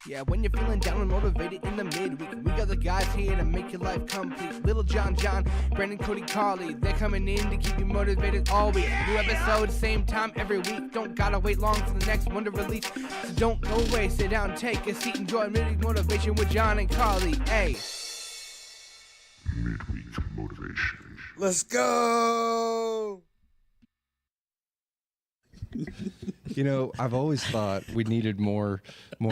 Yeah, when you're feeling down and motivated in the midweek, we got the guys here to make your life complete. Little John, Brandon, Cody, Carly, they're coming in to keep you motivated all week. New episode, same time every week. Don't gotta wait long for the next one to release. So don't go away, sit down, take a seat, enjoy Midweek Motivation with John and Carly. Hey. Midweek Motivation. Let's go! You know, I've always thought we needed more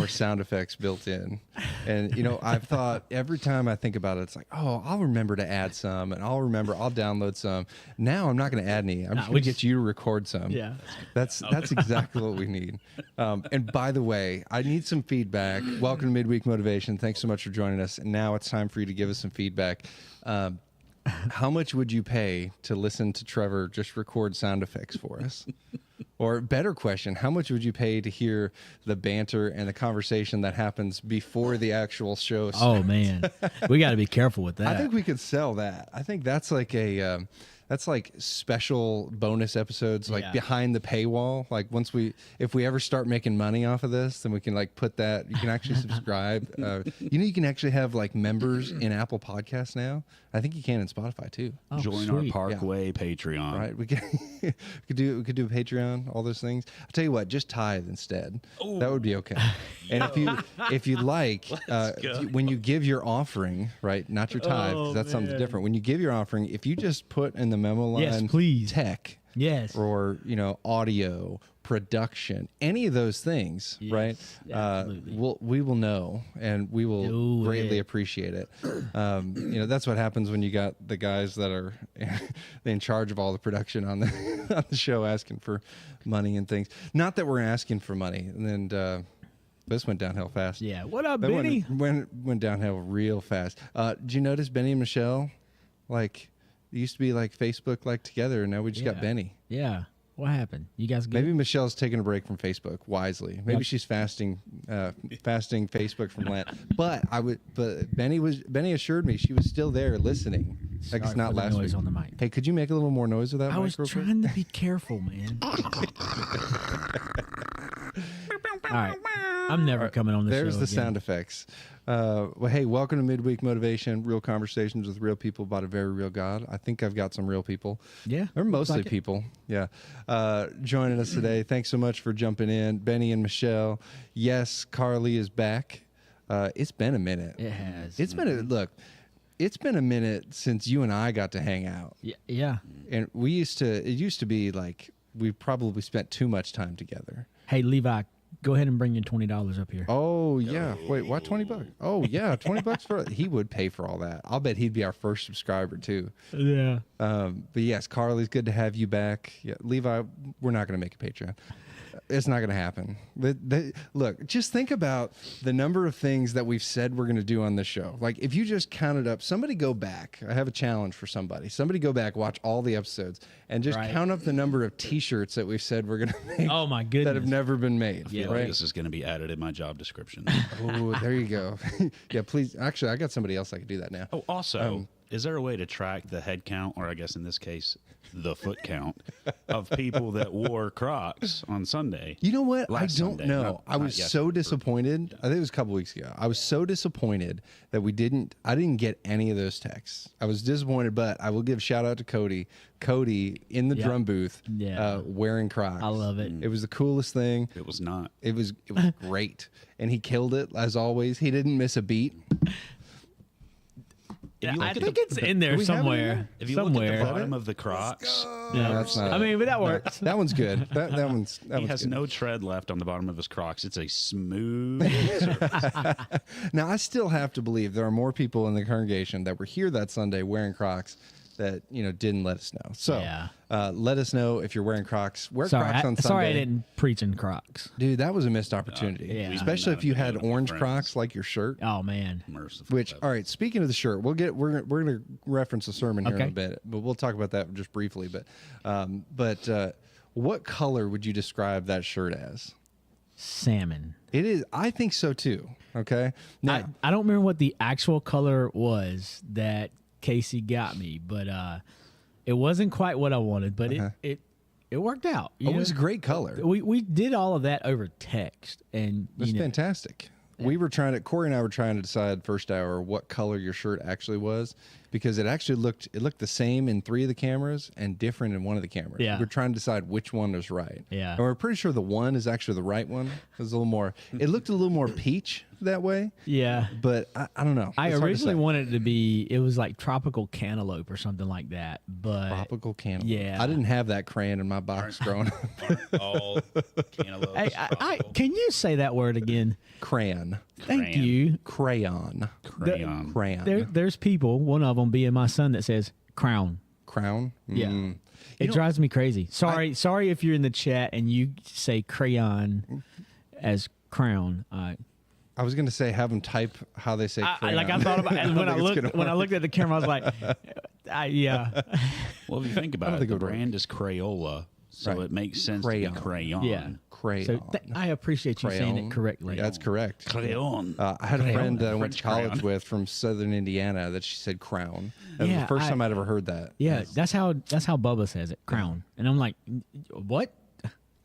sound effects built in. And, you know, I've thought every time I think about it, it's like, oh, I'll remember to add some, and I'll download some. Now I'm not going to add any. I'm just going to get you to record some. Yeah. That's exactly what we need. And by the way, I need some feedback. Welcome to Midweek Motivation. Thanks so much for joining us. And now it's time for you to give us some feedback. How much would you pay to listen to Trevor just record sound effects for us? Or better question, how much would you pay to hear the banter and the conversation that happens before the actual show starts? Oh, man. We got to be careful with that. I think we could sell that. I think that's like a that's like special bonus episodes, like behind the paywall. Like if we ever start making money off of this, then we can like put that. You can actually subscribe. You can actually have like members in Apple Podcasts now. I think you can in Spotify too. Oh, Join sweet. our Parkway Patreon. Right, we could do a Patreon, all those things. I'll tell you what, just tithe instead. Ooh. That would be okay. And if you like, when you give your offering, right, not your tithe, 'cause that's something different. When you give your offering, if you just put in the memo line, yes, please, tech, yes, or audio, production, any of those things, right? We will know, and we will greatly appreciate it. That's what happens when you got the guys that are in charge of all the production on the show asking for money and things. Not that we're asking for money, and then this went downhill fast. Yeah, what up, Benny? Went downhill real fast. Did you notice Benny and Michelle, like, it used to be like Facebook, like, together, and now we just got Benny. Yeah. What happened? You guys good? Maybe Michelle's taking a break from Facebook wisely. Maybe she's fasting Facebook from Lent. But Benny assured me she was still there listening. Like, it's not last week. On the mic. Hey, could you make a little more noise with that? I was trying to be careful, man. All right, I'm never coming on the show. There's the again. sound effects. Well, hey, welcome to Midweek Motivation, real conversations with real people about a very real God. I think I've got some real people. Yeah. They're mostly like people. Yeah. Joining us today. Thanks so much for jumping in. Benny and Michelle. Yes, Carly is back. It's been a minute. It has. It's been a minute since you and I got to hang out. Yeah. And it used to be like we probably spent too much time together. Hey, Levi, go ahead and bring your $20 up here. Oh, yeah. Wait, what? $20? Oh, yeah. $20 for he would pay for all that. I'll bet he'd be our first subscriber too. Yeah. But yes, Carly's good to have you back. Yeah, Levi, we're not going to make a Patreon. It's not going to happen. Look, just think about the number of things that we've said we're going to do on this show. Like, if you just counted up, somebody go back. I have a challenge for somebody. Somebody go back, watch all the episodes, and just count up the number of T-shirts that we've said we're going to make. Oh, my goodness. That have never been made. I feel like this is going to be added in my job description. Oh, there you go. Yeah, please. Actually, I got somebody else that could do that now. Oh, also, is there a way to track the head count, or I guess in this case, the foot count of people that wore Crocs on Sunday? You know what? I don't Sunday, know. I was so disappointed. I think it was a couple weeks ago. I was so disappointed that I didn't get any of those texts. I was disappointed, but I will give shout out to Cody. Cody in the drum booth, wearing Crocs. I love it. It was the coolest thing. It was not. It was great, and he killed it as always. He didn't miss a beat. Yeah, I think it's in there somewhere. If you look at the bottom of the Crocs, that's not. I mean, but that works. That one's good. That one's. He has no tread left on the bottom of his Crocs. It's a smooth surface. Now, I still have to believe there are more people in the congregation that were here that Sunday wearing Crocs that didn't let us know. So let us know if you're wearing Crocs. Wear Crocs on Sunday. Sorry, I didn't preach in Crocs. Dude, that was a missed opportunity. Especially if you had orange Crocs like your shirt. Oh man. Merciful. Which, all right, speaking of the shirt, we're gonna reference a sermon here in a bit, but we'll talk about that just briefly. But what color would you describe that shirt as? Salmon. It is. I think so too. Okay. Now, I don't remember what the actual color was that Casey got me, but it wasn't quite what I wanted, but it worked out. It was a great color. We did all of that over text, and it's fantastic. We were Corey and I were trying to decide first hour what color your shirt actually was, because it actually looked the same in 3 of the cameras and different in one of the cameras. Yeah. We're trying to decide which one was right. Yeah. And we're pretty sure the one is actually the right one. It was a little more, it looked a little more peach that way, Yeah. but I don't know. I It's hard to originally say. wanted it to be, it was like tropical cantaloupe or something like that. But Tropical cantaloupe. Yeah. I didn't have that crayon in my box growing up. Aren't all cantaloupes hey, tropical? can you say that word again? Crayon. Thank Crayon. you. Crayon. Crayon. Crayon. There's people, one of them being my son, that says crown. Crown? Yeah. Mm. It know- drives me crazy. Sorry if you're in the chat and you say crayon as crown. I was going to say have them type how they say crayon. I thought about it when I think it's gonna looked work. at the camera. I was like, yeah, Well, if you think about it, think the it would work. brand is Crayola, so Right. it makes sense Crayon. to be crayon. yeah. Crayon. So I appreciate you saying Crayon. it correctly. That's correct. Crayon. I had a Crayon. friend that I went to French college crayon. with from Southern Indiana that she said crown. That was Yeah, the first I- time I'd ever heard that. Yeah, that's how Bubba says it, crown. And I'm like, what?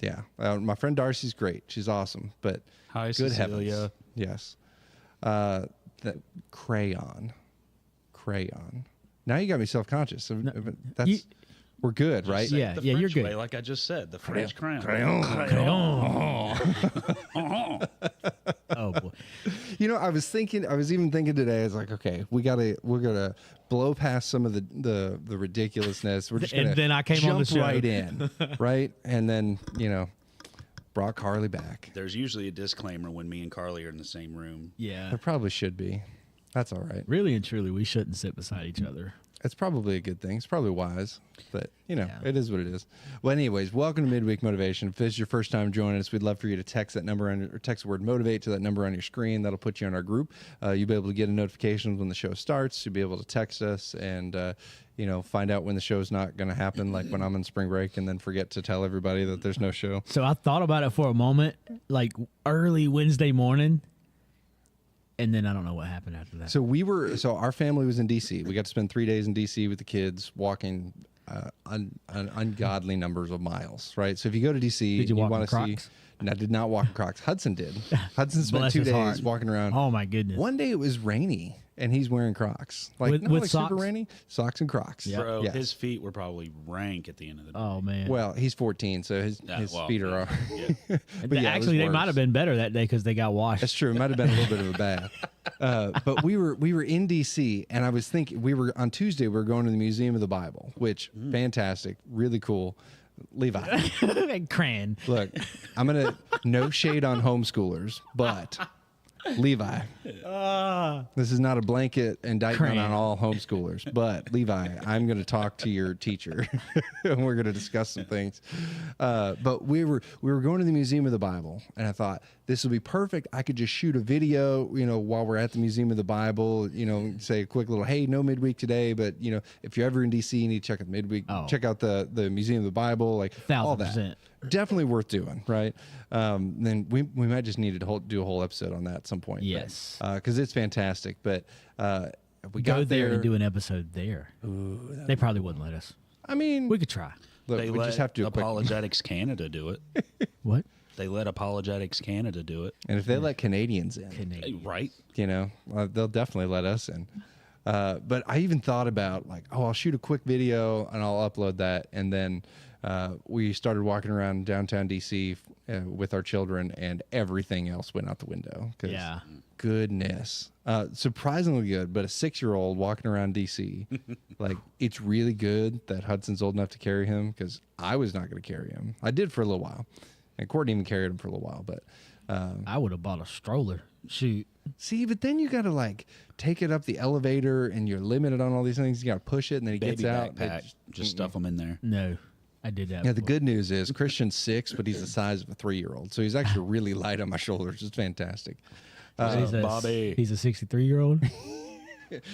Yeah. My friend Darcy's great. She's awesome. But Hi, good Cecilia. heavens. Yes. That crayon. Crayon. Now you got me self-conscious. That's you- we're good, right? Yeah, The you're French good. way, like I just said, the French crayon. Oh boy. You know, I was even thinking today, I was like, okay, we're gonna blow past some of the ridiculousness. We're just And gonna then I came jump on the show. right in, right? And then, brought Carly back. There's usually a disclaimer when me and Carly are in the same room. Yeah. There probably should be. That's all right. Really and truly, we shouldn't sit beside each other. It's probably a good thing. It's probably wise, but Yeah. it is what it is. Well, anyways, welcome to Midweek Motivation. If this is your first time joining us, we'd love for you to text that number or text the word motivate to that number on your screen. That'll put you in our group. You'll be able to get a notification when the show starts. You'll be able to text us and find out when the show's not going to happen, like when I'm on spring break, and then forget to tell everybody that there's no show. So I thought about it for a moment, like early Wednesday morning, and then I don't know what happened after that. So our family was in D.C. We got to spend 3 days in D.C. with the kids, walking ungodly numbers of miles. Right. So if you go to D.C. Did you walk in want to see, Crocs? and I did not walk in Crocs. Hudson did. Hudson spent Bless 2 his days heart. walking around. Oh my goodness. One day it was rainy, and he's wearing Crocs, like With not like super socks? rainy, socks and Crocs. Bro, Yes. his feet were probably rank at the end of the day. Oh man. Well, he's 14, so his feet are. Yeah. But yeah, it was Actually, they worse. might have been better that day because they got washed. That's true. It might have been a little bit of a bath. But we were in DC, and I was thinking on Tuesday we were going to the Museum of the Bible, which fantastic, really cool. Levi, Cran. look, I'm gonna no shade on homeschoolers, but Levi, this is not a blanket indictment Cran. on all homeschoolers, but Levi, I'm going to talk to your teacher, and we're going to discuss some things. But we were going to the Museum of the Bible, and I thought this will be perfect. I could just shoot a video, while we're at the Museum of the Bible, say a quick little, hey, no midweek today, but if you're ever in DC, you need to check out midweek, check out the Museum of the Bible, like all that. 1000%. Definitely worth doing, right? Then we might just need to do a whole episode on that at some point. Yes. Because it's fantastic. But we Go got there there. and do an episode there. They probably wouldn't let us. I mean, We could try. look, They we let just have to do a quick. Apologetics Canada do it. What? They let Apologetics Canada do it. And if they let Canadians in, Canadian. Right? they'll definitely let us in. But I even thought about I'll shoot a quick video and I'll upload that, and then we started walking around downtown DC with our children, and everything else went out the window. 'Cause Yeah. goodness, surprisingly good. But a 6-year-old walking around DC, it's really good that Hudson's old enough to carry him, because I was not going to carry him. I did for a little while, and Courtney even carried him for a little while, but. I would have bought a stroller. Shoot. See, but then you got to take it up the elevator, and you're limited on all these things. You got to push it, and then he Baby gets out. backpack. Just stuff them in there. No. I did that. Yeah, the before. good news is Christian's 6, but he's the size of a 3-year-old, so he's actually really light on my shoulders. It's fantastic. He's a, Bobby. He's a 63-year-old.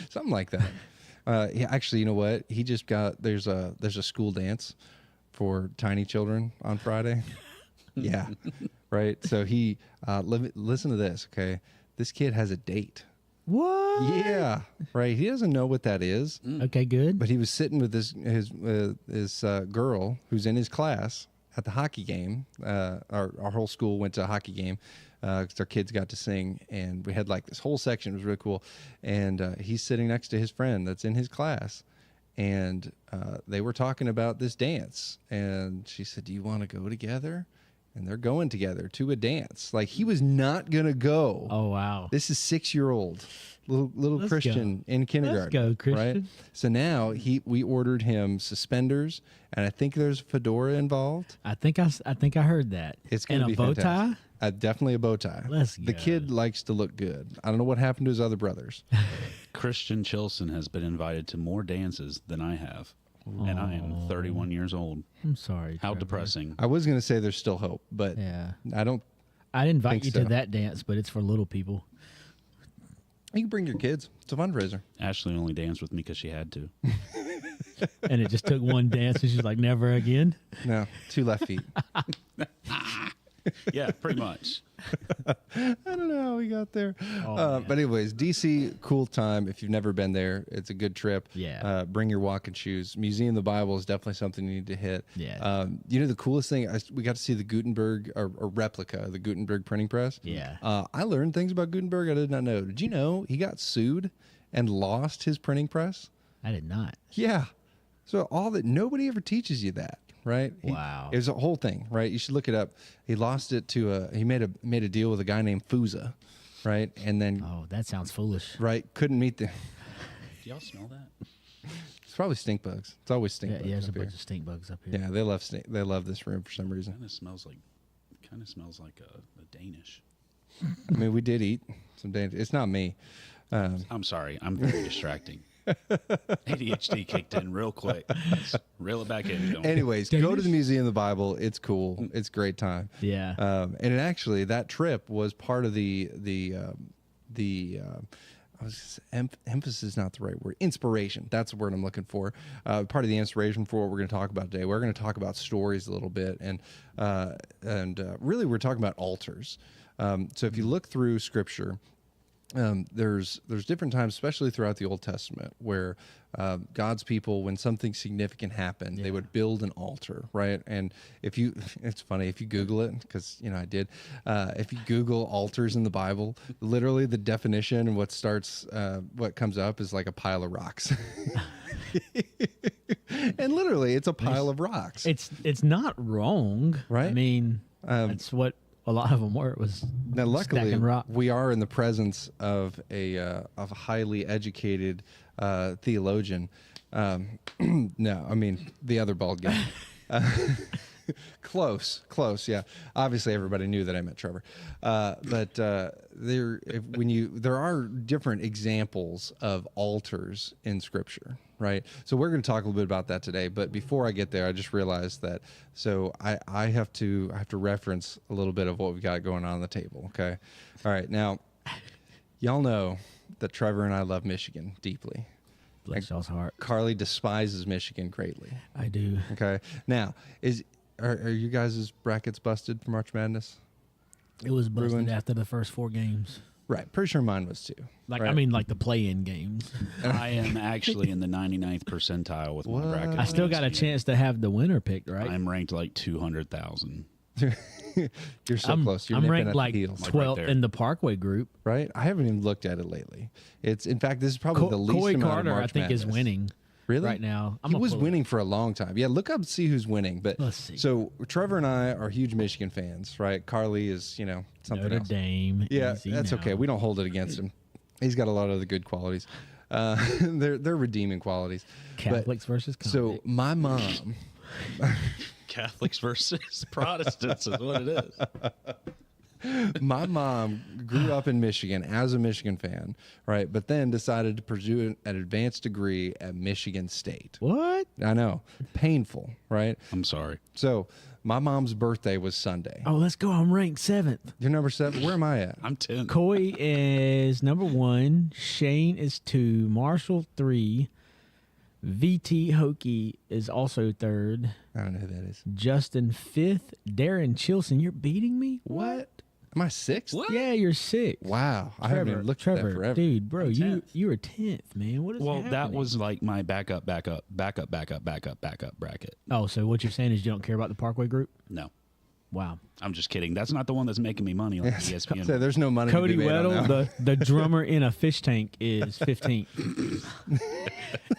Something like that. Yeah, actually, you know what? He just got there's a school dance for tiny children on Friday. Yeah, right. So he listen to this, okay? This kid has a date. What? Yeah, right. He doesn't know what that is. Okay, good. But he was sitting with his girl who's in his class, at the hockey game. Our whole school went to a hockey game because our kids got to sing, and we had like this whole section. It was really cool. And he's sitting next to his friend that's in his class, and they were talking about this dance. And she said, "Do you want to go together?" And they're going together to a dance. Like, he was not gonna go. Oh wow. This is 6-year-old little Let's Christian in kindergarten. Let's go, Christian. Right? So now we ordered him suspenders, and I think there's a fedora involved. I think I heard that. It's gonna and be a bow tie. fantastic. Definitely a bow tie. Let's The go. kid likes to look good. I don't know what happened to his other brothers. Christian Chilson has been invited to more dances than I have, and I am 31 years old. I'm sorry. How Trevor. depressing. I was gonna say there's still hope, but Yeah. I don't. I'd invite Think you so. to that dance, but it's for little people. You can bring your kids. It's a fundraiser. Ashley only danced with me because she had to. And it just took one dance, and she's like, "Never again." No, 2 left feet. Yeah, pretty much. I don't know how we got there. man. But anyways, DC, cool time. If you've never been there, it's a good trip. Yeah. Bring your walking shoes. Museum of the Bible is definitely something you need to hit. Yeah. You know, the coolest thing, we got to see the Gutenberg, or replica of the Gutenberg printing press. Yeah. I learned things about Gutenberg I did not know. Did you know he got sued and lost his printing press? I did not. Yeah. So nobody ever teaches you that, right? Wow. It was a whole thing, right? You should look it up. He lost it to he made a deal with a guy named Fusa, right? And then Oh, that sounds foolish. couldn't meet the. Do y'all smell that? It's probably stink bugs. It's always stink Yeah, bugs. there's a up here. bunch of stink bugs up here. Yeah, they love this room for some reason. Kind of smells like a Danish. I mean, we did eat some danger. It's not me. I'm sorry. I'm very distracting. ADHD kicked in real quick. Let's reel it back in. Don't we? Anyways, go to the Museum of the Bible. It's cool. It's a great time. Yeah. And that trip was part of emphasis is not the right word. Inspiration. That's the word I'm looking for. Part of the inspiration for what we're going to talk about today. We're going to talk about stories a little bit, and really we're talking about altars. So if you look through Scripture, there's different times, especially throughout the Old Testament, where God's people, when something significant happened, they would build an altar, right? And it's funny if you Google it, because I did. If you Google altars in the Bible, literally the definition and what comes up is like a pile of rocks. And literally, it's a pile of rocks. It's not wrong, Right? I mean, that's what a lot of them were. It was Now, luckily, stacking rock. we are in the presence of a highly educated theologian. No, I mean the other bald guy. Close, yeah. Obviously, everybody knew that I meant Trevor. But there are different examples of altars in Scripture, right? So we're going to talk a little bit about that today. But before I get there, I just realized that. So I have to reference a little bit of what we've got going on the table. Okay, all right. Now, y'all know that Trevor and I love Michigan deeply. Bless y'all's heart. Carly despises Michigan greatly. I do. Okay. Now, are you guys' brackets busted for March Madness? It was busted Ruined. after the first 4 games. Right. Pretty sure mine was too. Like right? I mean, like the play-in games. I am actually in the 99th percentile with my bracket. I still got a chance to have the winner picked, right? I'm ranked like 200,000. You're so close. You're I'm nipping ranked at like the heels, 12th there. in the Parkway group. right? I haven't even looked at it lately. It's in fact, this is probably the least Coy amount Carter, of I March think, is Madness. winning Really? right now. He was winning for a long time. Yeah, look up and see who's winning. But Let's see. So Trevor and I are huge Michigan fans, right? Carly is, something Notre else. Dame. Yeah, easy that's now. okay. We don't hold it against him. He's got a lot of the good qualities. They're redeeming qualities. But- Catholics versus So convicts. my mom, Catholics versus Protestants is what it is. my mom grew up in Michigan as a Michigan fan, right? But then decided to pursue an advanced degree at Michigan State. What? I know, painful, right? I'm sorry. So my mom's birthday was Sunday. Oh, let's go. I'm ranked 7th. You're number 7. Where am I at? I'm 10. Coy is number 1. Shane is 2. Marshall 3. VT Hokie is also 3rd. I don't know who that is. Justin 5th. Darren Chilson, you're beating me? What? Am I 6th? What? Yeah, you're 6. Wow. I haven't even looked at that forever. Dude, bro, I'm you 10th. you were 10th, man. What is Well, happening? that was like my backup bracket. Oh, so what you're saying is you don't care about the Parkway group? No, Wow. I'm just kidding. That's not the one that's making me money on Yes, ESPN. so there's no money Cody to be made on Weddle, that. the drummer in a fish tank, is 15th.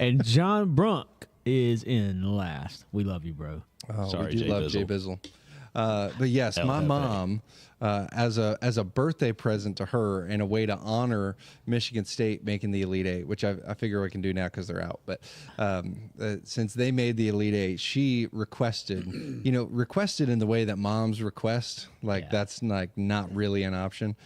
And John Brunk is in last. We love you, bro. Oh, Sorry, we do Jay love Bizzle. Jay Bizzle. But yes, my LFA. mom, as a birthday present to her and a way to honor Michigan State making the Elite Eight, which I figure I can do now because they're out. But since they made the Elite Eight, she requested in the way that moms request, like Yeah. that's like not really an option.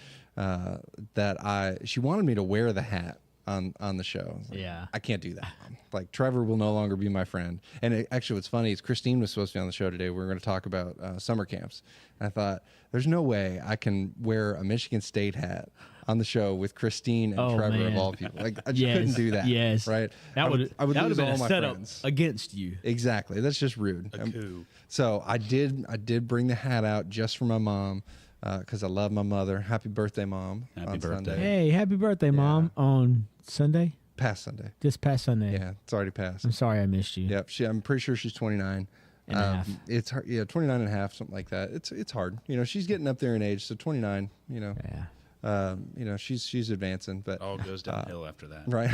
She wanted me to wear the hat on the show. I was like, Yeah. I can't do that, Mom. Like Trevor will no longer be my friend. And actually, what's funny is Christine was supposed to be on the show today. We were going to talk about summer camps. And I thought, there's no way I can wear a Michigan State hat on the show with Christine and Oh, Trevor man. of all people. Like I just Yes, couldn't do that. yes. Right. That would I would that would lose have been all a my setup friends. against you. Exactly. That's just rude. coup. So I did bring the hat out just for my mom because I love my mother. Happy birthday, Mom! Happy on birthday. Sunday. Hey, happy birthday, Mom, on Sunday? Past Sunday. This past Sunday. Yeah, it's already passed. I'm sorry I missed you. Yep. I'm pretty sure she's 29. And a half. It's hard. Yeah, 29 and a half, something like that. It's hard. She's getting up there in age. So 29, Yeah. she's advancing, but All goes downhill after that. right.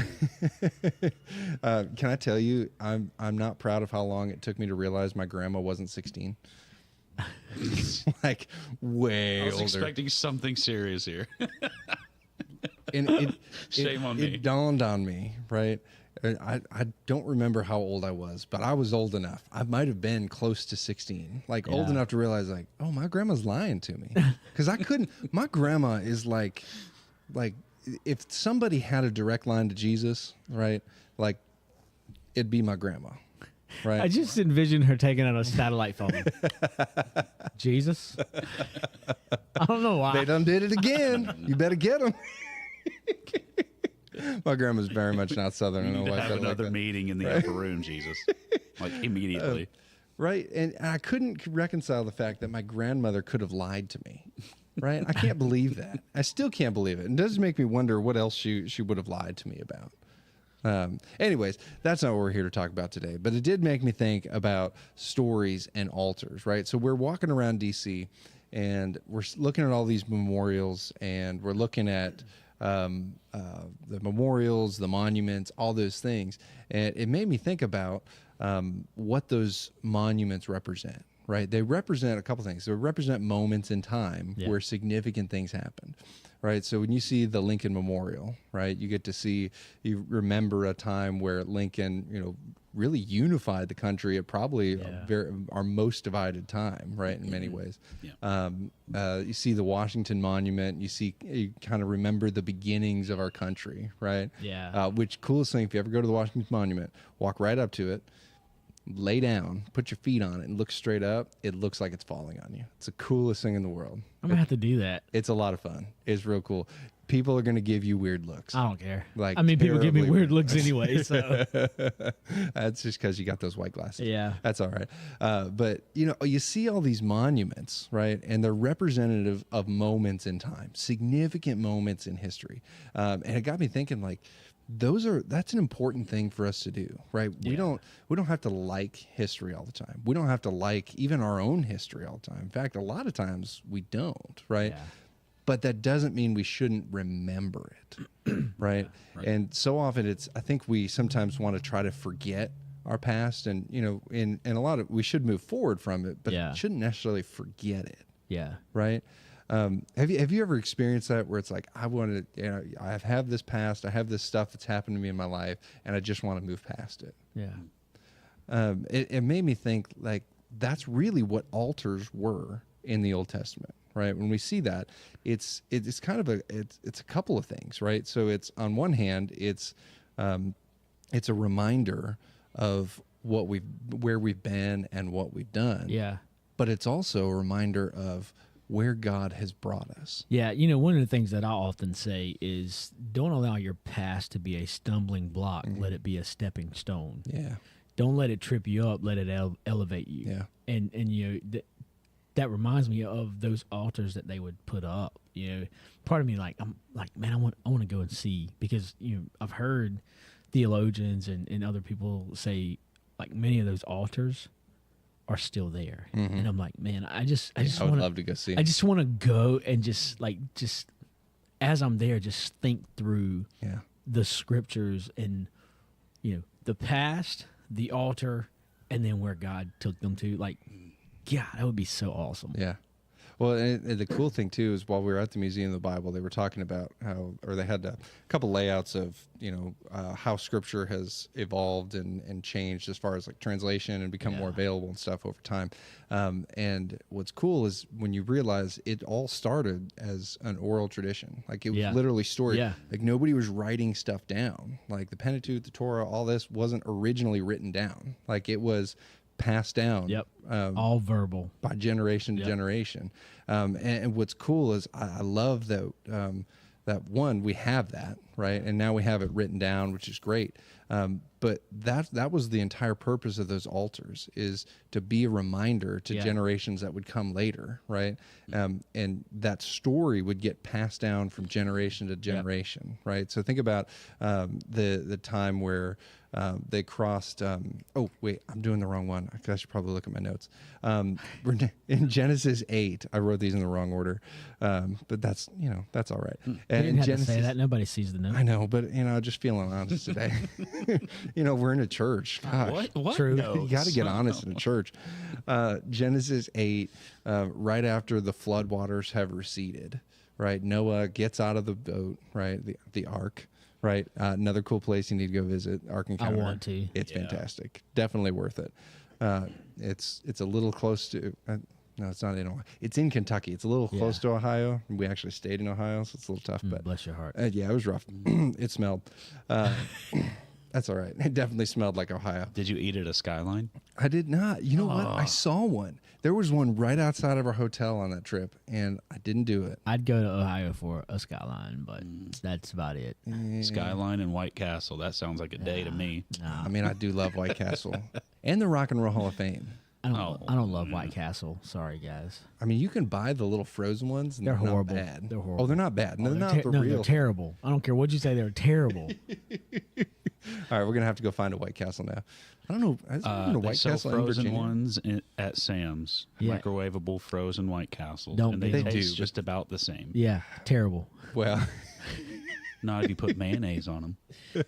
Can I tell you, I'm not proud of how long it took me to realize my grandma wasn't 16. Like way I was older. expecting something serious here. And Shame on me. It dawned on me, right? I don't remember how old I was, but I was old enough. I might have been close to 16, like old Yeah. enough to realize, like, oh, my grandma's lying to me, because I couldn't. My grandma is like if somebody had a direct line to Jesus, right? Like, it'd be my grandma, right? I just envision her taking out a satellite phone. Jesus. I don't know why. They done did it again. You better get them. My grandma's very much not Southern. I You don't need know to why I have said it like another that. meeting in the upper room, Jesus. Like immediately. Right. And I couldn't reconcile the fact that my grandmother could have lied to me. Right. I can't believe that. I still can't believe it. And it does make me wonder what else she would have lied to me about. Anyways, that's not what we're here to talk about today. But it did make me think about stories and altars. Right. So we're walking around DC and we're looking at all these memorials and we're looking at the memorials, the monuments, all those things. And it made me think about what those monuments represent, right? They represent a couple things. They represent moments in time Yeah. where significant things happened, right? So when you see the Lincoln Memorial, right, you get to see, you remember a time where Lincoln, really unified the country at probably our most divided time, right, in many ways. Yeah. You see the Washington Monument. You kind of remember the beginnings of our country, right? Yeah. Which coolest thing, if you ever go to the Washington Monument, walk right up to it, lay down, put your feet on it, and look straight up. It looks like it's falling on you. It's the coolest thing in the world. I'm going to have to do that. It's a lot of fun. It's real cool. People are going to give you weird looks. I don't care. Like, People give me terribly weird weird looks anyway. So That's just because you got those white glasses. Yeah. That's all right. But, you see all these monuments, right? And they're representative of moments in time, significant moments in history. And it got me thinking, like, that's an important thing for us to do, right? We don't have to like history all the time. We don't have to like even our own history all the time. In fact, a lot of times we don't, right? Yeah. But that doesn't mean we shouldn't remember it, right? And so often I think we sometimes want to try to forget our past, and in a lot of, we should move forward from it, but shouldn't necessarily forget it, yeah. right? Have you ever experienced that where it's like, I want to, I have this past, I have this stuff that's happened to me in my life, and I just want to move past it. Yeah. It made me think, like, that's really what altars were in the Old Testament, right? When we see that, it's kind of it's a couple of things, right? So it's, on one hand, it's a reminder of where we've been and what we've done. Yeah. But it's also a reminder of where God has brought us. Yeah, one of the things that I often say is don't allow your past to be a stumbling block. Let it be a stepping stone. Yeah. Don't let it trip you up. Let it elevate you. Yeah. And that reminds me of those altars that they would put up. Part of me I'm like, man, I want to go and see, because I've heard theologians and other people say like many of those altars are still there, and I'm like, man, I would love to go see. I just want to go and just as I'm there, just think through the scriptures and the past, the altar, and then where God took them to. Like, God, that would be so awesome. Yeah. Well, and the cool thing too is while we were at the Museum of the Bible, they were talking about they had a couple layouts of how Scripture has evolved and changed as far as like translation and become more available and stuff over time. And what's cool is when you realize it all started as an oral tradition, like it was literally story. Yeah. Like nobody was writing stuff down. Like the Pentateuch, the Torah, all this wasn't originally written down. Like it was passed down. Yep. All verbal by generation to generation. And what's cool is I love that that one, we have that, right? And now we have it written down, which is great. But that was the entire purpose of those altars, is to be a reminder to generations that would come later, right? And that story would get passed down from generation to generation, right? So think about the time where they crossed. Oh wait, I'm doing the wrong one. I should probably look at my notes. We're in Genesis 8. I wrote these in the wrong order, but that's all right. You And didn't in have Genesis, to say that. Nobody sees the note. I know, but just feeling honest today. We're in a church. Gosh. What? True. No, You got to get honest in a church. Genesis 8, right after the floodwaters have receded, right? Noah gets out of the boat, right? The ark, right? Another cool place you need to go visit, Ark Encounter. I want to. It's fantastic. Definitely worth it. It's a little close to. No, it's not in Ohio. It's in Kentucky. It's a little close to Ohio. We actually stayed in Ohio, so it's a little tough. But Bless your heart. yeah, it was rough. It smelled. That's all right. It definitely smelled like Ohio. Did you eat at a Skyline? I did not. You know what? I saw one. There was one right outside of our hotel on that trip, and I didn't do it. I'd go to Ohio for a Skyline, but that's about it. Skyline and White Castle. That sounds like a day to me. I mean, I do love White Castle and the Rock and Roll Hall of Fame. I don't love White Castle. Sorry, guys. I mean, you can buy the little frozen ones. And They're not horrible. bad. They're horrible. Oh, they're not bad. No, they're not the no, real. they're terrible. I don't care what you say. They're terrible. All right, we're gonna have to go find a White Castle now. I don't know. Has there been a They White sell Castle in frozen Virginia? ones at Sam's. Yeah. Microwavable frozen White Castles. Don't and be they nice. taste just about the same. Yeah, terrible. Well, Not if you put mayonnaise on them.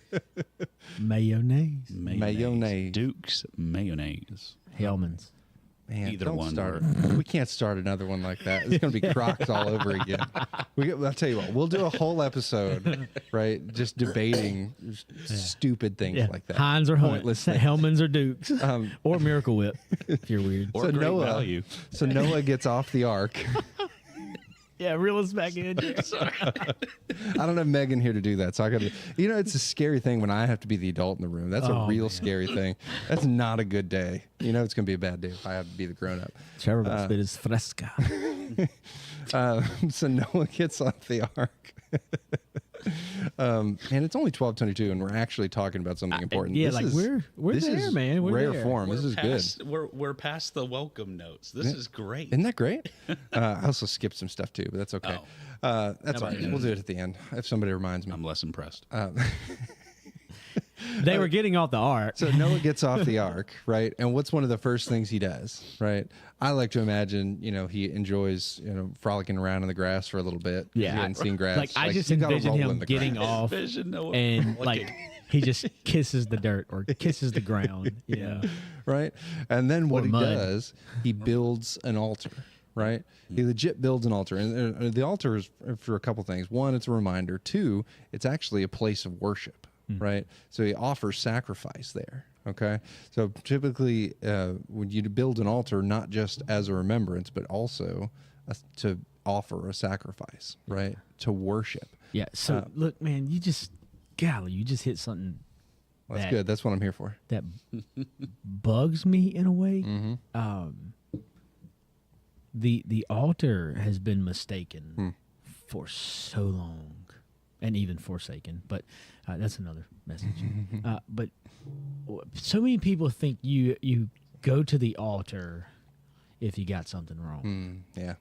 Mayonnaise. Mayonnaise. Duke's mayonnaise. Hellman's. man, Either don't one start. We can't start another one like that. It's going to be Crocs all over again. I'll tell you what. We'll do a whole episode, right? Just debating stupid things Yeah. like that. Heinz or Hunt. Pointless things. Hellman's or Duke's. Or Miracle Whip, if you're weird. Or So great Noah- value. So Noah gets off the ark. Yeah, reel us back in. I don't have Megan here to do that, so I got to. It's a scary thing when I have to be the adult in the room. That's a Oh, real man. scary thing. That's not a good day. It's going to be a bad day if I have to be the grown up. Trevor will spit his fresca. So Noah gets off the ark. And it's only 12:22, and we're actually talking about something important. yeah, This like, is- we're this there, is man. We're rare there. form. This is good. We're past the welcome notes. This is great. Isn't that great? I also skipped some stuff too, but that's okay. That's all right. We'll do it at the end if somebody reminds me. I'm less impressed. They were getting off the ark. So Noah gets off the ark, right? And what's one of the first things he does, right? I like to imagine, he enjoys, frolicking around in the grass for a little bit. Yeah. He hadn't seen grass. Like, I just you gotta envision roll in him the getting grass. off Vision Noah and frolicking. he just kisses the dirt or kisses the ground. Yeah. Right? And then what Or he mud. does, he builds an altar, right? He legit builds an altar. And the altar is for a couple things. One, it's a reminder. Two, it's actually a place of worship, right? So he offers sacrifice there, okay? So typically, when you build an altar, not just as a remembrance, but also to offer a sacrifice, right? To worship. Yeah. So look, man, you just hit something That's that- good. That's what I'm here for. that bugs me in a way. Mm-hmm. The altar has been mistaken for so long, and even forsaken. But that's another message. But so many people think you go to the altar if you got something wrong. Yeah.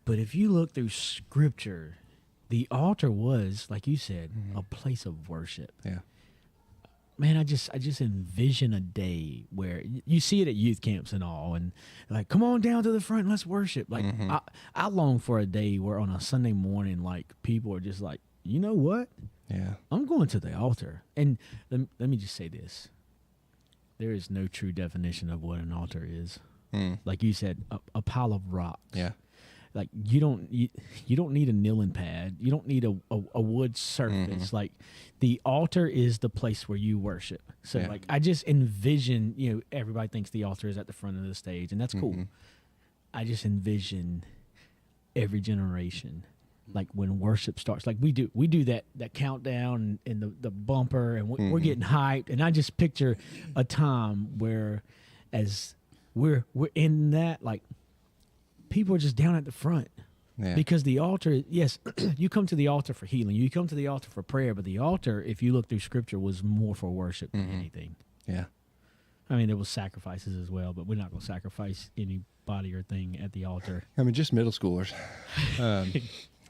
But if you look through Scripture, the altar was, like you said, a place of worship. Yeah. Man, I just envision a day where you see it at youth camps and all, and like, come on down to the front, and let's worship. Like, I long for a day where on a Sunday morning, like, people are just like, you know what? Yeah. I'm going to the altar. And let me just say this: there is no true definition of what an altar is. Like you said, a pile of rocks. Yeah. Like you don't need a kneeling pad. You don't need a wood surface. Like the altar is the place where you worship. So like I just envision, everybody thinks the altar is at the front of the stage, and that's cool. I just envision every generation, like when worship starts, like we do that countdown and the bumper, and we're getting hyped, and I just picture a time where as we're in that, like people are just down at the front. Yeah. Because the altar, yes, you come to the altar for healing, you come to the altar for prayer, but the altar, if you look through Scripture, was more for worship than anything. Yeah. I mean, there was sacrifices as well, but we're not going to sacrifice anybody or thing at the altar. I mean, just middle schoolers.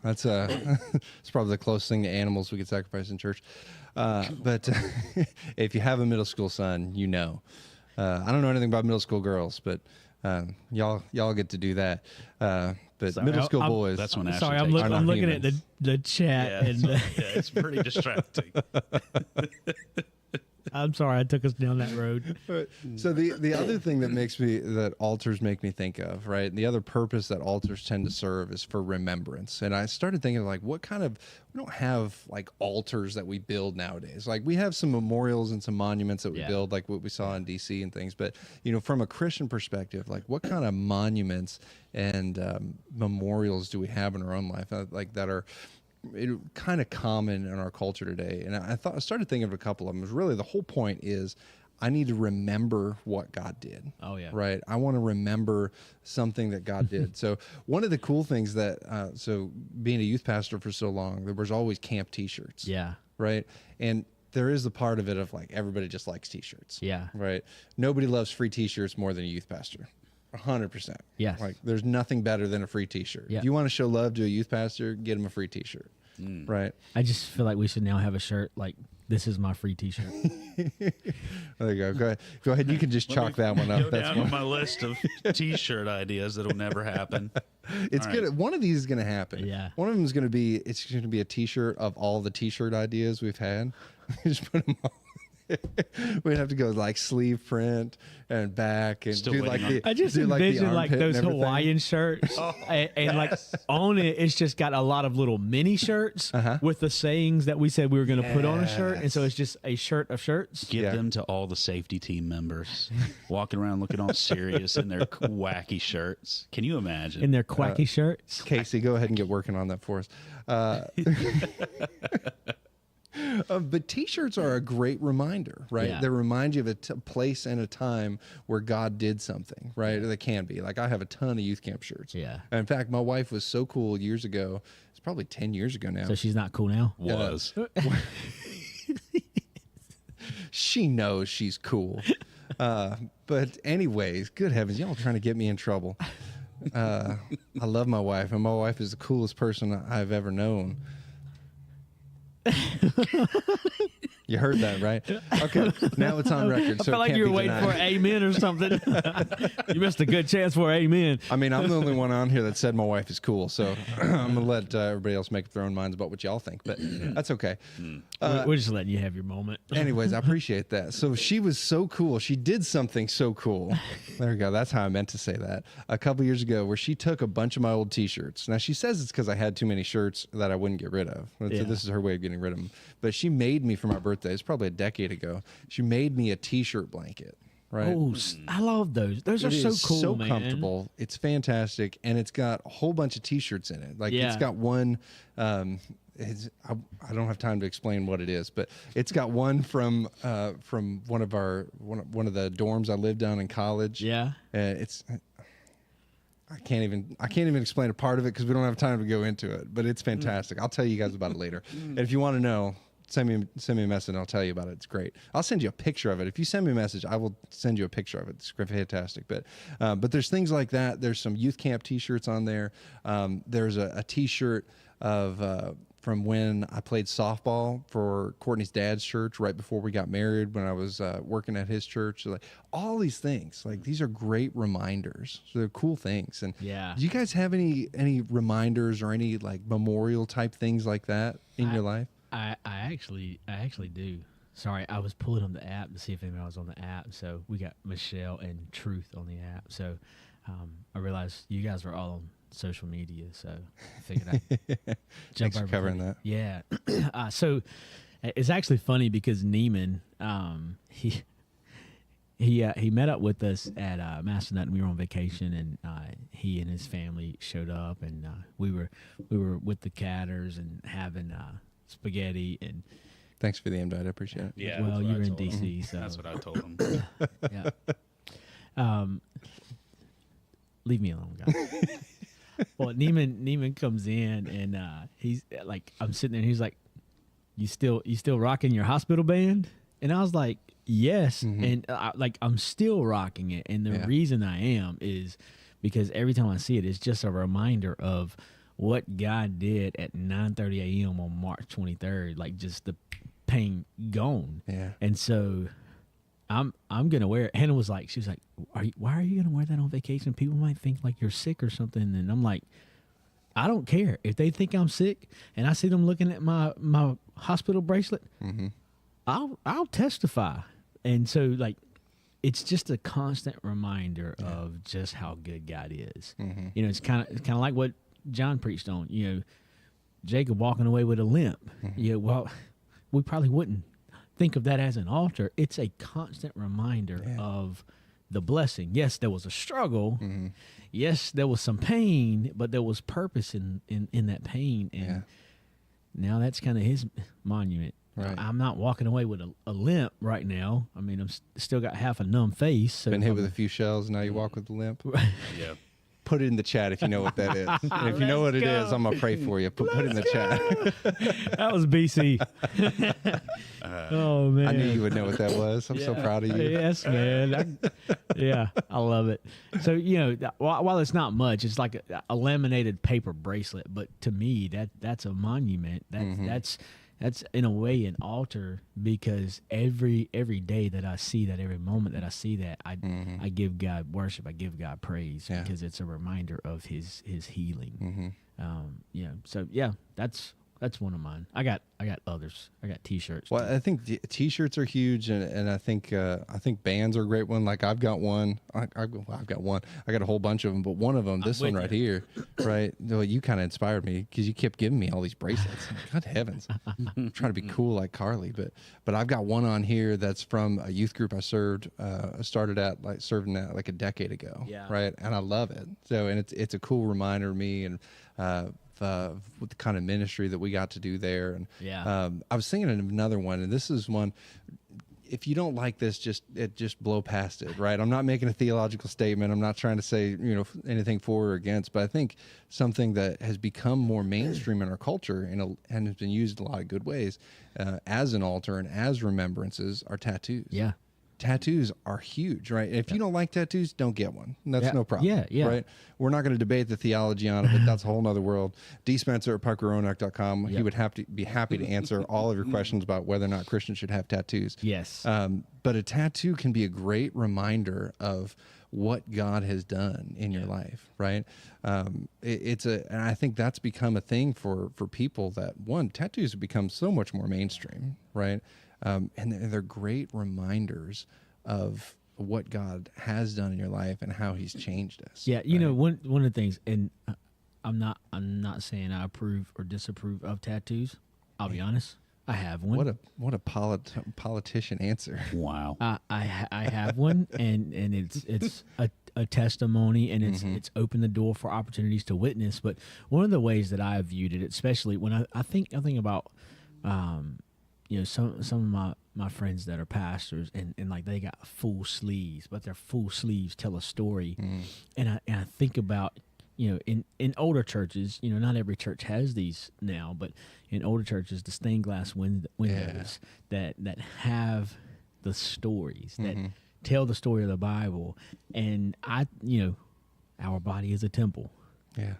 That's it's probably the closest thing to animals we could sacrifice in church. But if you have a middle school son, you know. I don't know anything about middle school girls, but y'all get to do that. But Sorry, middle school I'm- boys. That's when Ashley Sorry, takes I'm it. not looking at humans. the chat, Yeah, and it's pretty distracting. I'm sorry I took us down that road. So the other thing that altars make me think of, right? The other purpose that altars tend to serve is for remembrance. And I started thinking like, we don't have like altars that we build nowadays. Like we have some memorials and some monuments that we build, like what we saw in DC and things. But from a Christian perspective, like what kind of monuments and memorials do we have in our own life, like that are kind of common in our culture today? And I started thinking of a couple of them. It was really the whole point is I need to remember what God did. Oh, yeah. Right. I want to remember something that God did. So one of the cool things that, so being a youth pastor for so long, there was always camp t-shirts. Yeah. Right. And there is the part of it of like, everybody just likes t-shirts. Yeah. Right. Nobody loves free t-shirts more than a youth pastor. 100%. Yes. Like there's nothing better than a free t-shirt. Yeah. If you want to show love to a youth pastor, get him a free t-shirt. Right. I just feel like we should now have a shirt like, this is my free t-shirt. There you go. Go ahead. You can just chalk that one up. Go That's down one. on my list of T-shirt ideas that'll never happen. It's All gonna. right. One of these is gonna happen. Yeah. One of them is gonna be. It's gonna be a T-shirt of all the T-shirt ideas we've had. Just put them all. We'd have to go like sleeve print and back and Still do like waiting the. I just do envision the like armpit those and everything. Hawaiian shirts, and like on it, it's just got a lot of little mini shirts with the sayings that we said we were going to put on a shirt, and so it's just a shirt of shirts. Give Yeah. them to all the safety team members walking around looking all serious in their wacky shirts. Can you imagine? In their quacky shirts. Casey, go ahead and get working on that for us. But T-shirts are a great reminder, right? Yeah. They remind you of a place and a time where God did something, right? They can be. Like I have a ton of youth camp shirts. Yeah. And in fact, my wife was so cool years ago. It's probably 10 years ago now. So she's not cool now. was. She knows she's cool. But anyways, good heavens, y'all trying to get me in trouble. I love my wife, and my wife is the coolest person I've ever known. You heard that, right? Okay, now it's on record. I So felt it like can't you were be waiting denied. for an amen or something. You missed a good chance for an amen. I mean, I'm the only one on here that said my wife is cool, so I'm gonna let everybody else make up their own minds about what y'all think, but that's okay. We're just letting you have your moment. Anyways, I appreciate that. So she was so cool. She did something so cool. There we go. That's how I meant to say that. A couple years ago, where she took a bunch of my old T-shirts. Now she says it's because I had too many shirts that I wouldn't get rid of. So Yeah. this is her way of getting rid of them. But she made me for my birthday. It's probably a decade ago. She made me a T-shirt blanket. Right. Oh, I love those. Those are It so is cool, so man. comfortable. It's fantastic, and it's got a whole bunch of T-shirts in it. Like it's Yeah. got one. I don't have time to explain what it is, but it's got one from one of the dorms I lived down in college. Yeah. It's. I can't even explain a part of it because we don't have time to go into it. But it's fantastic. I'll tell you guys about it later. And if you want to know, send me a message and I'll tell you about it. It's great. I'll send you a picture of it. If you send me a message, I will send you a picture of it. It's fantastic. But there's things like that. There's some youth camp T-shirts on there. There's a T-shirt of from when I played softball for Courtney's dad's church right before we got married, when I was working at his church. So, like, all these things, like, these are great reminders. So they're cool things. And Yeah. do you guys have any reminders or any like memorial type things like that in your life? I actually do. Sorry, I was pulling on the app to see if anybody was on the app. So we got Michelle and Truth on the app. So I realized you guys were all on social media, so I figured I'd jump Thanks for over covering to- that. Yeah. So it's actually funny because Neiman, he met up with us at Masternut, and we were on vacation, and he and his family showed up, and we were with the Catters and having spaghetti, and Thanks for the invite. I appreciate it. Yeah. well, that's what you I were in told him. DC, so That's what I told him. yeah. Leave me alone, guys. Well, Neiman comes in, and he's like, I'm sitting there, and he's like, you still rocking your hospital band? And I was like, yes. And I'm still rocking it. And the Yeah. reason I am is because every time I see it, it's just a reminder of what God did at 9:30 a.m. on March 23rd, like just the pain gone. Yeah. And so I'm gonna wear it. Hannah was like, she was like, why are you gonna wear that on vacation? People might think like you're sick or something. And I'm like, I don't care if they think I'm sick, and I see them looking at my hospital bracelet. I'll testify. And so, like, it's just a constant reminder of just how good God is. You know, it's kind of like what John preached on. You know, Jacob walking away with a limp. Yeah, well, we probably wouldn't think of that as an altar. It's a constant reminder of the blessing. Yes, there was a struggle. Yes, there was some pain, but there was purpose in that pain. And now that's kind of his monument. Right. I'm not walking away with a limp right now. I mean, I'm still got half a numb face. So Been hit with a few shells, and now you walk with a limp. Yeah. Put it in the chat if you know what that is. And if you know what it is, I'm gonna pray for you. Put it in the chat. That was BC. Oh man, I knew you would know what that was. I'm so proud of you. Yes, man. I love it. So, you know, while it's not much, it's like a laminated paper bracelet. But to me, that's a monument. That's in a way an altar, because every day that I see that, every moment that I see that, I give God worship. I give God praise, because it's a reminder of His healing. You know, so yeah, that's one of mine. I got others. I got T-shirts. Well, I think T-shirts are huge, and I think bands are a great one. Like I've got one. I've got one. I got a whole bunch of them, but one of them, this one right here, right? Well, you kind of inspired me because you kept giving me all these bracelets. God heavens, I'm trying to be cool like Carly, but I've got one on here that's from a youth group I served. I started at serving at like a decade ago. Yeah. Right, and I love it. So, and it's a cool reminder to me, and with the kind of ministry that we got to do there. And I was thinking of another one, and this is one, if you don't like this, just blow past it, right? I'm not making a theological statement. I'm not trying to say, anything for or against, but I think something that has become more mainstream in our culture and has been used in a lot of good ways as an altar and as remembrances are tattoos. Yeah. Tattoos are huge, right? If you don't like tattoos, don't get one. That's no problem. Yeah. Right? We're not going to debate the theology on it, but that's a whole nother world. D. Spencer at parkeronak.com. He would be happy to answer all of your questions about whether or not Christians should have tattoos. Yes. But a tattoo can be a great reminder of what God has done in your life, right? And I think that's become a thing for people that, tattoos have become so much more mainstream, right? And they're great reminders of what God has done in your life and how He's changed us. Yeah, you know, one of the things, and I'm not saying I approve or disapprove of tattoos. I'll be honest, I have one. What a politician answer. Wow. I have one, and it's a testimony, and it's opened the door for opportunities to witness. But one of the ways that I have viewed it, especially when I think about some of my friends that are pastors, and like they got full sleeves, but their full sleeves tell a story. And I think about in older churches, not every church has these now, but in older churches, the stained glass windows that have the stories that tell the story of the Bible, and our body is a temple. Yeah.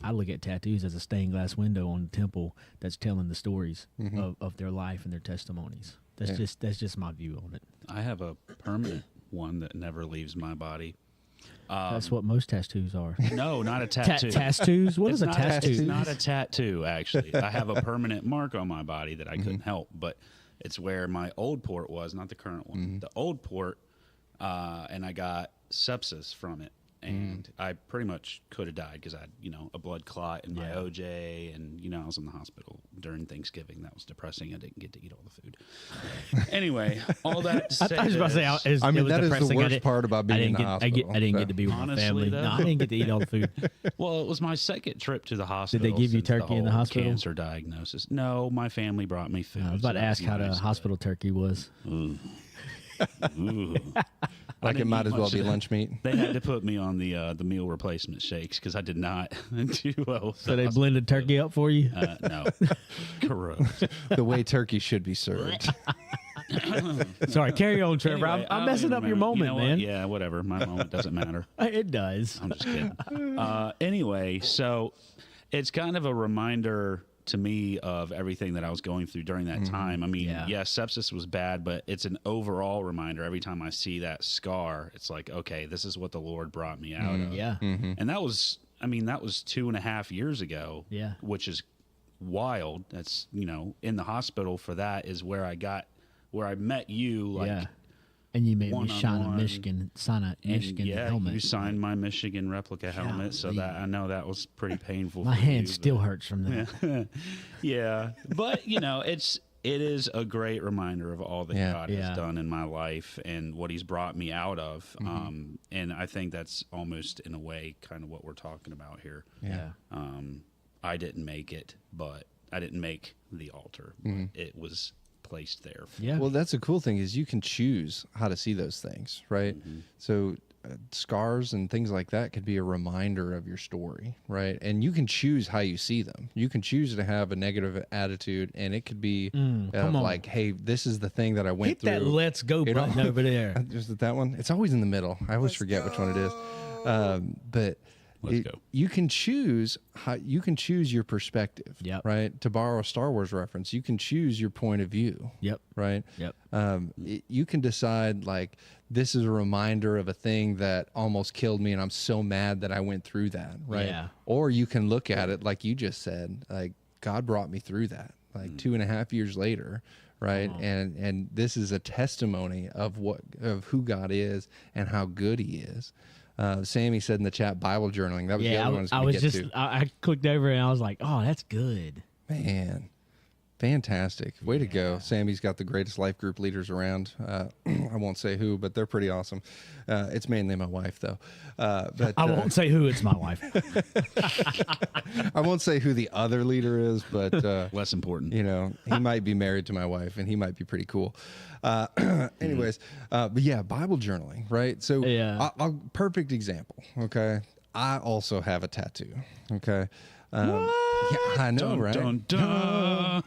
I look at tattoos as a stained glass window on the temple that's telling the stories of their life and their testimonies. That's just my view on it. I have a permanent one that never leaves my body. That's what most tattoos are. No, not a tattoo. Tattoos? What is a tattoo? It's not a tattoo, actually. I have a permanent mark on my body that I couldn't help, but it's where my old port was, not the current one. The old port, and I got sepsis from it. And I pretty much could have died because I had, a blood clot in my OJ, and I was in the hospital during Thanksgiving. That was depressing. I didn't get to eat all the food. Anyway, all that to say, I was about to say, that is the worst part about being in the hospital. I didn't get to be with my family. Though, no, I didn't get to eat all the food. Well, it was my second trip to the hospital. Did they give you since turkey in the hospital? Cancer diagnosis. No, my family brought me food. I was about to ask how the hospital turkey was. Ooh. Like it might as well be lunch meat. They had to put me on the meal replacement shakes because I did not do well. So they blended turkey up for you? No. Gross. The way turkey should be served. Sorry, carry on, Trevor. Anyway, I'm messing up your moment, what? man. Yeah, whatever. My moment doesn't matter. It does. I'm just kidding. Anyway, so it's kind of a reminder to me of everything that I was going through during that time. I mean, sepsis was bad, but it's an overall reminder. Every time I see that scar, it's like, okay, this is what the Lord brought me out of. Yeah. And that was 2.5 years ago. Yeah. Which is wild. That's, in the hospital for that is where I met you. Like, yeah. And you made me one-on-one. sign a Michigan helmet. You signed my Michigan replica helmet, so that I know that was pretty painful. My for hand you, still hurts from that. Yeah, but it is a great reminder of all that God has done in my life and what He's brought me out of. And I think that's almost in a way kind of what we're talking about here. Yeah. I didn't make it, but I didn't make the altar. But it was placed there. Yeah. Well, that's the cool thing is you can choose how to see those things, right? So scars and things like that could be a reminder of your story, right? And you can choose how you see them. You can choose to have a negative attitude, and it could be like, hey, this is the thing that I went through. Hit that let's go button over there. Is it that one? It's always in the middle. I always forget which one it is. But Let's go. You can choose your perspective, right? To borrow a Star Wars reference, you can choose your point of view, right? You can decide like this is a reminder of a thing that almost killed me, and I'm so mad that I went through that, right? Yeah. Or you can look at it like you just said, like God brought me through that, like 2.5 years later. Right. And this is a testimony of who God is and how good He is. Sammy said in the chat, Bible journaling. That was the other one I was going to get to. I clicked over and I was like, oh, that's good. Man, fantastic. Way to go. Sammy's got the greatest life group leaders around. I won't say who, but they're pretty awesome. It's mainly my wife, though. But I won't say who, it's my wife. I won't say who the other leader is, but less important. He might be married to my wife, and he might be pretty cool. Anyways, but yeah, Bible journaling, right? So, perfect example. Okay, I also have a tattoo. Okay. Yeah, I know, dun, right? Dun, dun.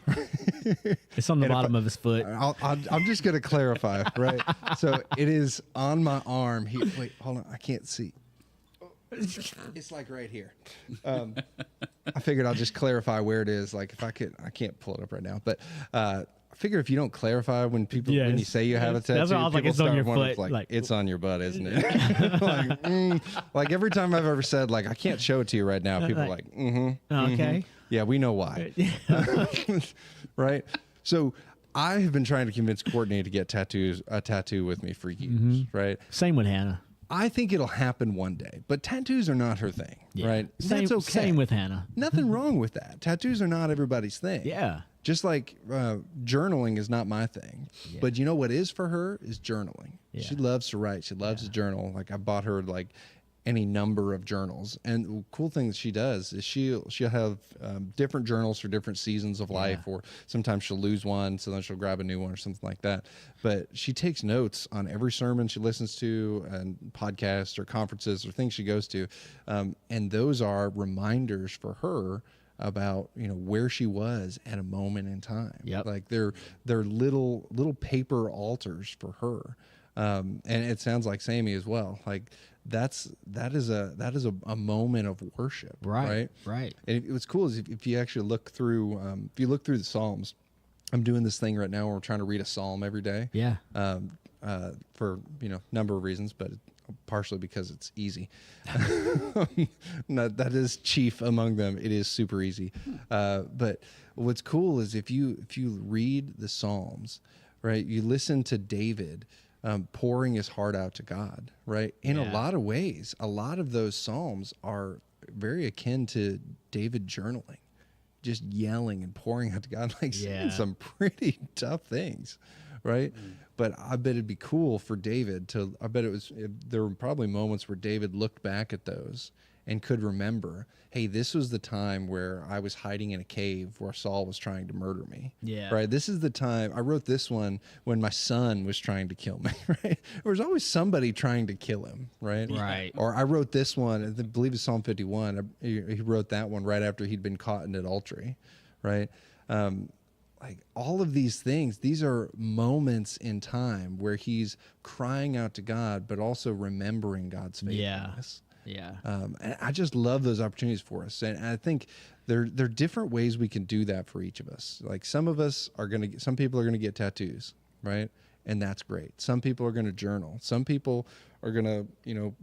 It's on the bottom of his foot. I'm just going to clarify, right? So it is on my arm. Wait, hold on. I can't see. It's like right here. I figured I'll just clarify where it is. Like if I can't pull it up right now, but I figure if you don't clarify when you say you have a tattoo, that's what I was like, people it's on start your wondering, foot. like it's on your butt, isn't it? Like every time I've ever said like I can't show it to you right now, people are like, okay. Yeah, we know why. Right? So I have been trying to convince Courtney to get a tattoo with me for years, right? Same with Hannah. I think it'll happen one day, but tattoos are not her thing, right? That's okay. Same with Hannah. Nothing wrong with that. Tattoos are not everybody's thing. Yeah. Just like journaling is not my thing. Yeah. But you know what is for her is journaling. Yeah. She loves to write. She loves to journal. Like I bought her like any number of journals. And the cool thing that she does is she'll have different journals for different seasons of life, or sometimes she'll lose one, so then she'll grab a new one or something like that. But she takes notes on every sermon she listens to, and podcasts or conferences or things she goes to, and those are reminders for her about, you know, where she was at a moment in time. Yep. Like they're little paper altars for her. And it sounds like Sammy as well. Like that is a moment of worship, right? Right. And what's cool is if you actually look through the Psalms. I'm doing this thing right now where we're trying to read a Psalm every day. Yeah. For, you know, number of reasons, but partially because it's easy. No, that is chief among them. It is super easy. But what's cool is if you read the Psalms, right, you listen to David pouring his heart out to God, right? In a lot of ways, a lot of those Psalms are very akin to David journaling, just yelling and pouring out to God, like saying some pretty tough things, right? But I bet it'd be cool for David to, there were probably moments where David looked back at those and could remember, hey, this was the time where I was hiding in a cave where Saul was trying to murder me. Yeah. Right. This is the time I wrote this one when my son was trying to kill me. Right. There was always somebody trying to kill him. Right. Right. Or I wrote this one, I believe it's Psalm 51. He wrote that one right after he'd been caught in adultery. Right. Like all of these things, these are moments in time where he's crying out to God, but also remembering God's faithfulness. Yeah. And I just love those opportunities for us. And I think there are different ways we can do that for each of us. Like some people are going to get tattoos, right? And that's great. Some people are going to journal. Some people are going to, you know,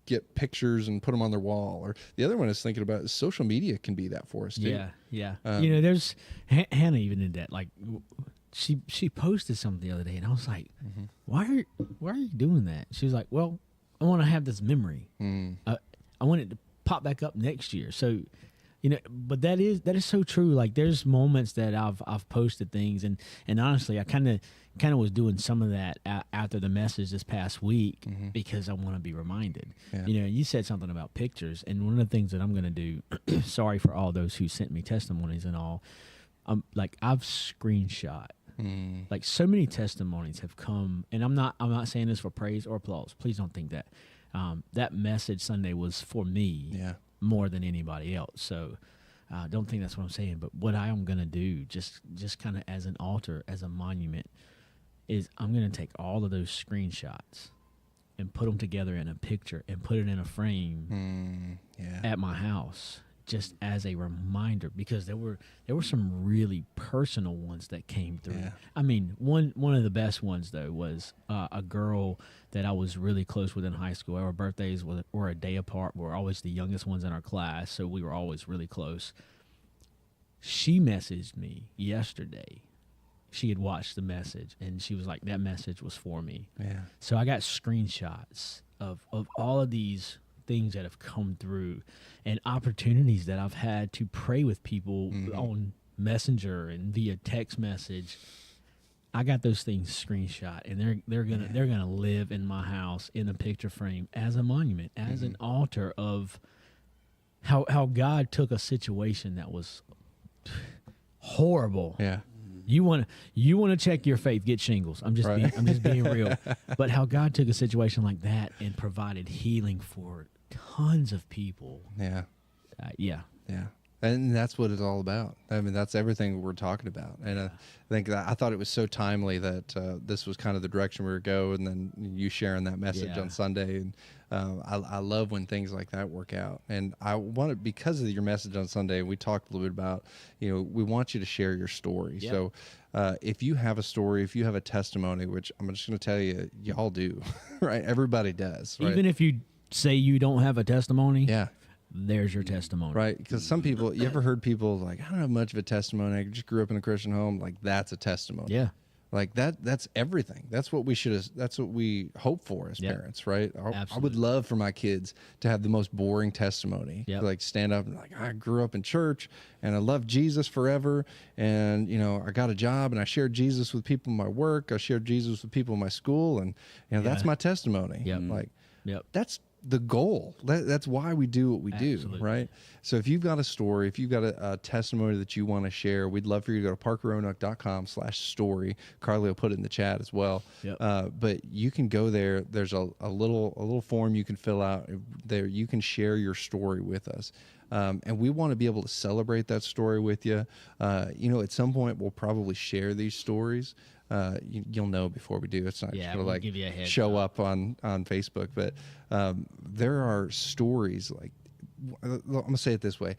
get pictures and put them on their wall. Or the other one is thinking about is social media can be that for us too. Yeah. You know, there's Hannah even did that. Like she posted something the other day, and I was like, why are you doing that? She was like, well, I want to have this memory. I want it to pop back up next year. So, you know, but that is so true. Like there's moments that I've posted things, and honestly, I kind of was doing some of that after the message this past week because I want to be reminded. Yeah. You know, you said something about pictures, and one of the things that I'm going to do. Sorry for all those who sent me testimonies and all. Like I've screenshot. Like so many testimonies have come, and I'm not saying this for praise or applause. Please don't think that. That message Sunday was for me more than anybody else. So don't think that's what I'm saying. But what I am going to do, just kind of as an altar, as a monument, is I'm going to take all of those screenshots and put them together in a picture and put it in a frame at my house, just as a reminder, because there were some really personal ones that came through. Yeah. I mean, one of the best ones though was a girl that I was really close with in high school. Our birthdays were a day apart. We were always the youngest ones in our class, so we were always really close. She messaged me yesterday. She had watched the message, and she was like, that message was for me. Yeah. So I got screenshots of all of these things that have come through and opportunities that I've had to pray with people on Messenger and via text message. I got those things screenshot, and they're gonna live in my house in a picture frame as a monument, as an altar of how God took a situation that was horrible. Yeah. You want to check your faith, get shingles. I'm just being real. But how God took a situation like that and provided healing for tons of people. Yeah. Yeah. And that's what it's all about. I mean, that's everything we're talking about. And I think that I thought it was so timely that this was kind of the direction we were going, and then you sharing that message on Sunday. And I love when things like that work out. And I wanted, because of your message on Sunday, we talked a little bit about, you know, we want you to share your story. Yep. So if you have a story, if you have a testimony, which I'm just going to tell you, y'all do, right? Everybody does. Right? Even if you say you don't have a testimony. Yeah. There's your testimony. Right. Because some people, you ever heard people like, I don't have much of a testimony. I just grew up in a Christian home. Like, that's a testimony. Yeah. Like that's everything. That's what we hope for as parents, right? I would love for my kids to have the most boring testimony. Yep. Like stand up and like, I grew up in church and I loved Jesus forever. And, you know, I got a job and I shared Jesus with people in my work. I shared Jesus with people in my school. And, you know, that's my testimony. Yep. Like, Yep. that's the goal. That's why we do what we do, Absolutely. right? So if you've got a story, if you've got a testimony that you want to share, we'd love for you to go to parkerroanoke.com/story. Carly will put it in the chat as well. Yep. But you can go there. There's a little form you can fill out there. You can share your story with us. And we want to be able to celebrate that story with you. At some point we'll probably share these stories. You'll know before we do. It's not Yeah, going to we'll like give you a heads show up. up on Facebook, but there are stories like, I'm going to say it this way.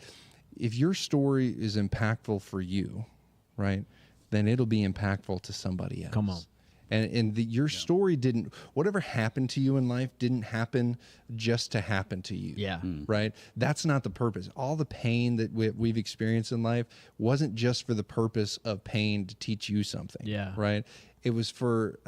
If your story is impactful for you, right, then it'll be impactful to somebody else. Come on. And your story whatever happened to you in life didn't happen just to happen to you. Yeah. Right? That's not the purpose. All the pain that we've experienced in life wasn't just for the purpose of pain to teach you something. Yeah. Right? It was for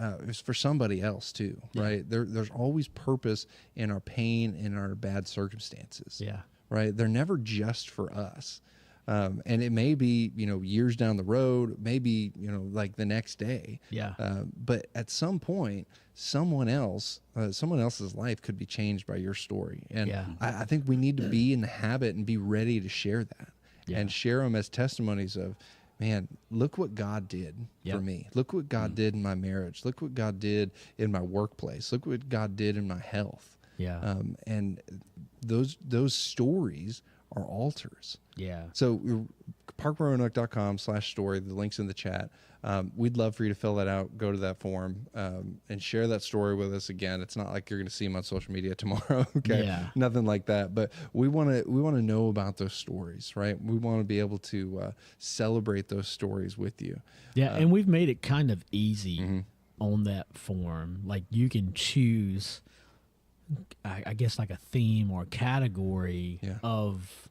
somebody else too, right? There's always purpose in our pain and our bad circumstances. Yeah. Right? They're never just for us. And it may be, years down the road, maybe, like the next day. Yeah. But at some point, someone else's life could be changed by your story. And Yeah. I think we need to be in the habit and be ready to share that and share them as testimonies of, man, look what God did for me. Look what God did in my marriage. Look what God did in my workplace. Look what God did in my health. Yeah. And those stories are altars. Yeah. So parkroanoke.com/story, the link's in the chat. We'd love for you to fill that out, go to that form, and share that story with us. Again, it's not like you're going to see them on social media tomorrow. Okay. Yeah. Nothing like that. But we want to know about those stories, right? We want to be able to celebrate those stories with you. Yeah, and we've made it kind of easy on that form. Like you can choose, I guess, like a theme or a category of,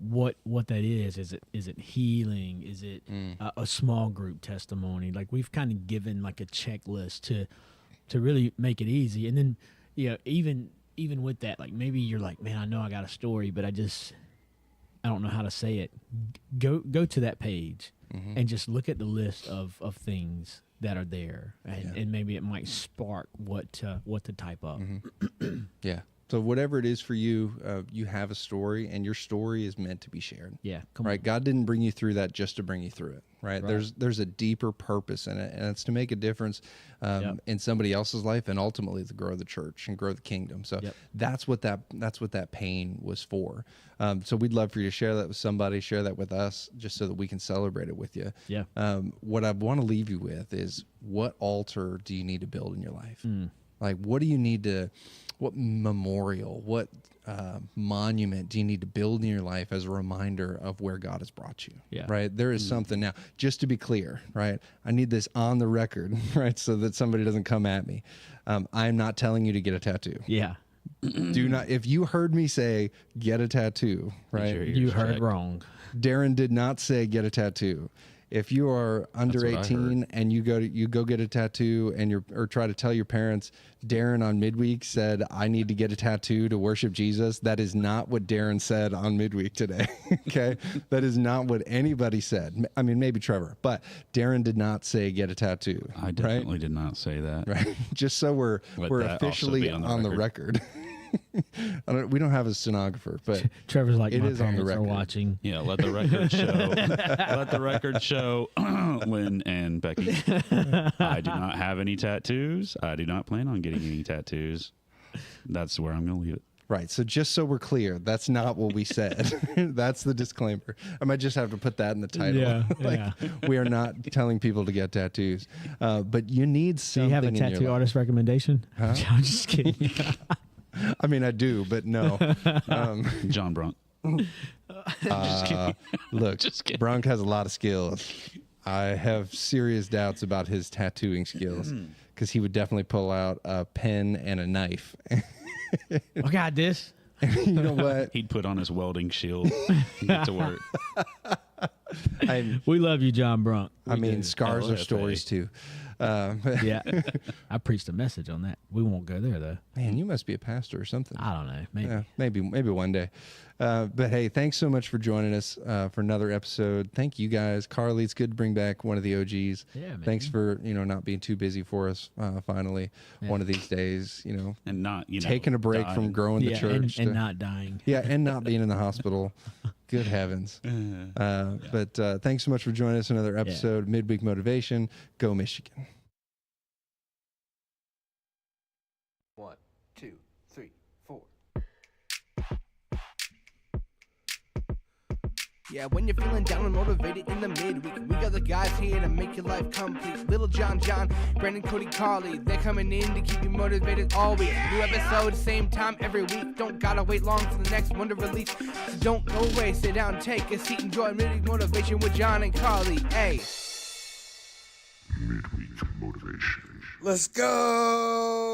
what that is. Is it healing? Is it a small group testimony? Like we've kind of given like a checklist to really make it easy. And then, even with that, like maybe you're like, man, I know I got a story, but I don't know how to say it. Go to that page and just look at the list of things that are there, and maybe it might spark what to type up. Yeah. So whatever it is for you, you have a story, and your story is meant to be shared. Yeah, Right. God didn't bring you through that just to bring you through it. Right. There's a deeper purpose in it, and it's to make a difference in somebody else's life, and ultimately to grow the church and grow the kingdom. So that's what that pain was for. So we'd love for you to share that with somebody, share that with us, just so that we can celebrate it with you. Yeah. What I want to leave you with is, what altar do you need to build in your life? Like, what do you need to? What memorial, what monument do you need to build in your life as a reminder of where God has brought you? Yeah. Right? There is something now, just to be clear, right? I need this on the record, right? So that somebody doesn't come at me. I'm not telling you to get a tattoo. Yeah. Do not, if you heard me say, get a tattoo, right? Sure You heard wrong. Darren did not say get a tattoo. If you are under That's what I 18 and you go get a tattoo or try to tell your parents, Darren on Midweek said, I need to get a tattoo to worship Jesus. That is not what Darren said on Midweek today. Okay. That is not what anybody said. I mean, maybe Trevor, but Darren did not say get a tattoo. I definitely did not say that. Right. Just so we're Let that also officially be on the record. We don't have a stenographer, but Trevor's like, it my is on the parents are record. watching. Yeah, let the record show. Let the record show, Lynn and Becky. I do not have any tattoos. I do not plan on getting any tattoos. That's where I'm going to leave it. Right. So just so we're clear, that's not what we said. That's the disclaimer. I might just have to put that in the title. Yeah, We are not telling people to get tattoos. But you need Do something you have a in your tattoo life. artist recommendation? I'm just kidding. I mean, I do, but no. John Brunk. Look, Just kidding. Bronk has a lot of skills. I have serious doubts about his tattooing skills because he would definitely pull out a pen and a knife. I got this. You know what? He'd put on his welding shield and get to work. I'm, We love you, John Brunk. I mean, scars are LFA. stories too. Yeah, I preached a message on that. We won't go there though. Man, you must be a pastor or something. I don't know. Maybe. Yeah, maybe one day. But hey, thanks so much for joining us for another episode. Thank you guys. Carly, it's good to bring back one of the OGs. Yeah, man. Thanks for not being too busy for us. Finally, Yeah. one of these days, and not taking a break from growing the Yeah, church and not dying. yeah, and not being in the hospital. Good heavens. But thanks so much for joining us. Another episode of Midweek Motivation. Go Michigan. 1, 2, 3, 4. Yeah, when you're feeling down and motivated in the midweek, we got the guys here to make your life complete. Little John, Brandon, Cody, Carly, they're coming in to keep you motivated all week. New episode, same time every week. Don't gotta wait long for the next one to release. So don't go away, sit down, take a seat, enjoy Midweek Motivation with John and Carly. Hey. Let's go.